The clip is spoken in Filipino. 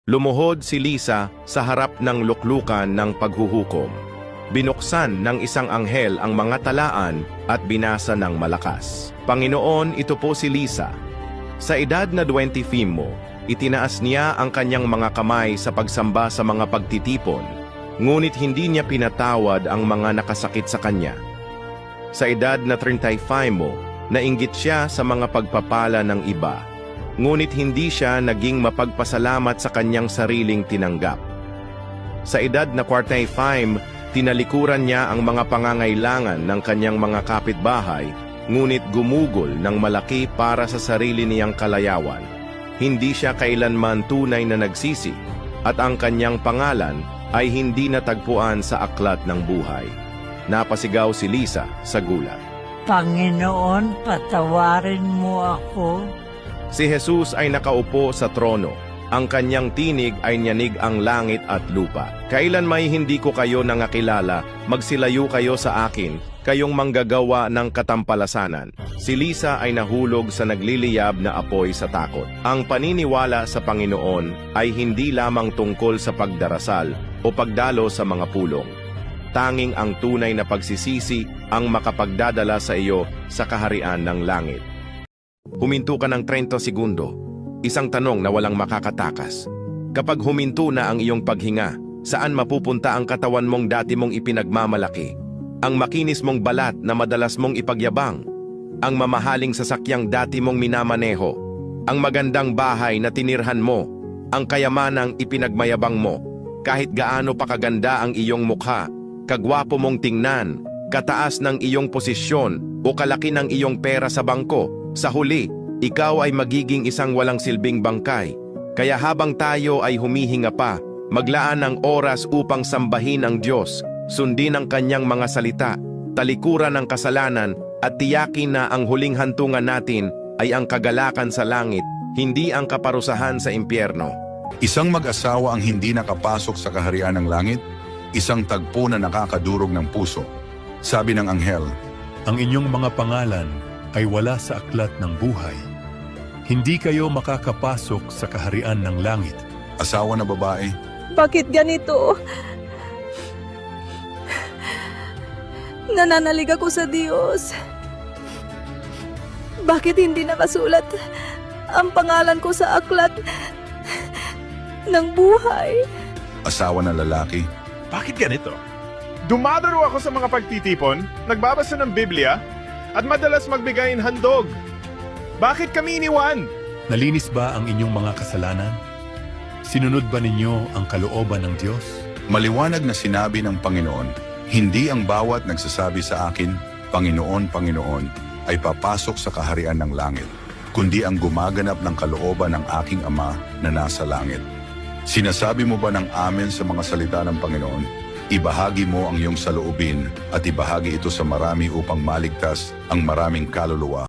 Lumuhod si Lisa sa harap ng luklukan ng paghuhukom. Binuksan ng isang anghel ang mga talaan at binasa ng malakas. Panginoon, ito po si Lisa. Sa edad na 25 mo, itinaas niya ang kanyang mga kamay sa pagsamba sa mga pagtitipon, ngunit hindi niya pinatawad ang mga nakasakit sa kanya. Sa edad na 35 mo, nainggit siya sa mga pagpapala ng iba, ngunit hindi siya naging mapagpasalamat sa kanyang sariling tinanggap. Sa edad na 45, tinalikuran niya ang mga pangangailangan ng kanyang mga kapitbahay, ngunit gumugol ng malaki para sa sarili niyang kalayawan. Hindi siya kailanman tunay na nagsisi, at ang kanyang pangalan ay hindi natagpuan sa aklat ng buhay. Napasigaw si Lisa sa gulat. Panginoon, patawarin mo ako. Si Jesus ay nakaupo sa trono. Ang kanyang tinig ay nyanig ang langit at lupa. Kailan may hindi ko kayo nangakilala, magsilayo kayo sa akin, kayong manggagawa ng katampalasanan. Si Lisa ay nahulog sa nagliliyab na apoy sa takot. Ang paniniwala sa Panginoon ay hindi lamang tungkol sa pagdarasal o pagdalo sa mga pulong. Tanging ang tunay na pagsisisi ang makapagdadala sa iyo sa kaharian ng langit. Huminto ka ng 30 segundo. Isang tanong na walang makakatakas. Kapag huminto na ang iyong paghinga, saan mapupunta ang katawan mong dati mong ipinagmamalaki? Ang makinis mong balat na madalas mong ipagyabang? Ang mamahaling sasakyang dati mong minamaneho? Ang magandang bahay na tinirhan mo? Ang kayamanang ipinagmayabang mo? Kahit gaano pa kaganda ang iyong mukha, kagwapo mong tingnan, kataas ng iyong posisyon o kalaki ng iyong pera sa bangko, sa huli, ikaw ay magiging isang walang silbing bangkay. Kaya habang tayo ay humihinga pa, maglaan ng oras upang sambahin ang Diyos, sundin ang kanyang mga salita, talikuran ang kasalanan, at tiyakin na ang huling hantungan natin ay ang kagalakan sa langit, hindi ang kaparusahan sa impyerno. Isang mag-asawa ang hindi nakapasok sa kaharian ng langit, isang tagpo na nakakadurog ng puso. Sabi ng anghel, Ang inyong mga pangalan ay wala sa aklat ng buhay. Hindi kayo makakapasok sa kaharian ng langit. asawa na babae, Bakit ganito? Nananalig ako sa Diyos. Bakit hindi nakasulat ang pangalan ko sa aklat ng buhay? asawa na lalaki, Bakit ganito? Dumadaro ako sa mga pagtitipon, nagbabasa ng Biblia, at madalas magbigayin handog. Bakit kami iniwan? Nalinis ba ang inyong mga kasalanan? Sinunod ba ninyo ang kalooban ng Diyos? maliwanag na sinabi ng Panginoon, hindi ang bawat nagsasabi sa akin, Panginoon, Panginoon, ay papasok sa kaharian ng langit, kundi ang gumaganap ng kalooban ng aking Ama na nasa langit. Sinasabi mo ba ng amen sa mga salita ng Panginoon? Ibahagi mo ang iyong saloobin at ibahagi ito sa marami upang maligtas ang maraming kaluluwa.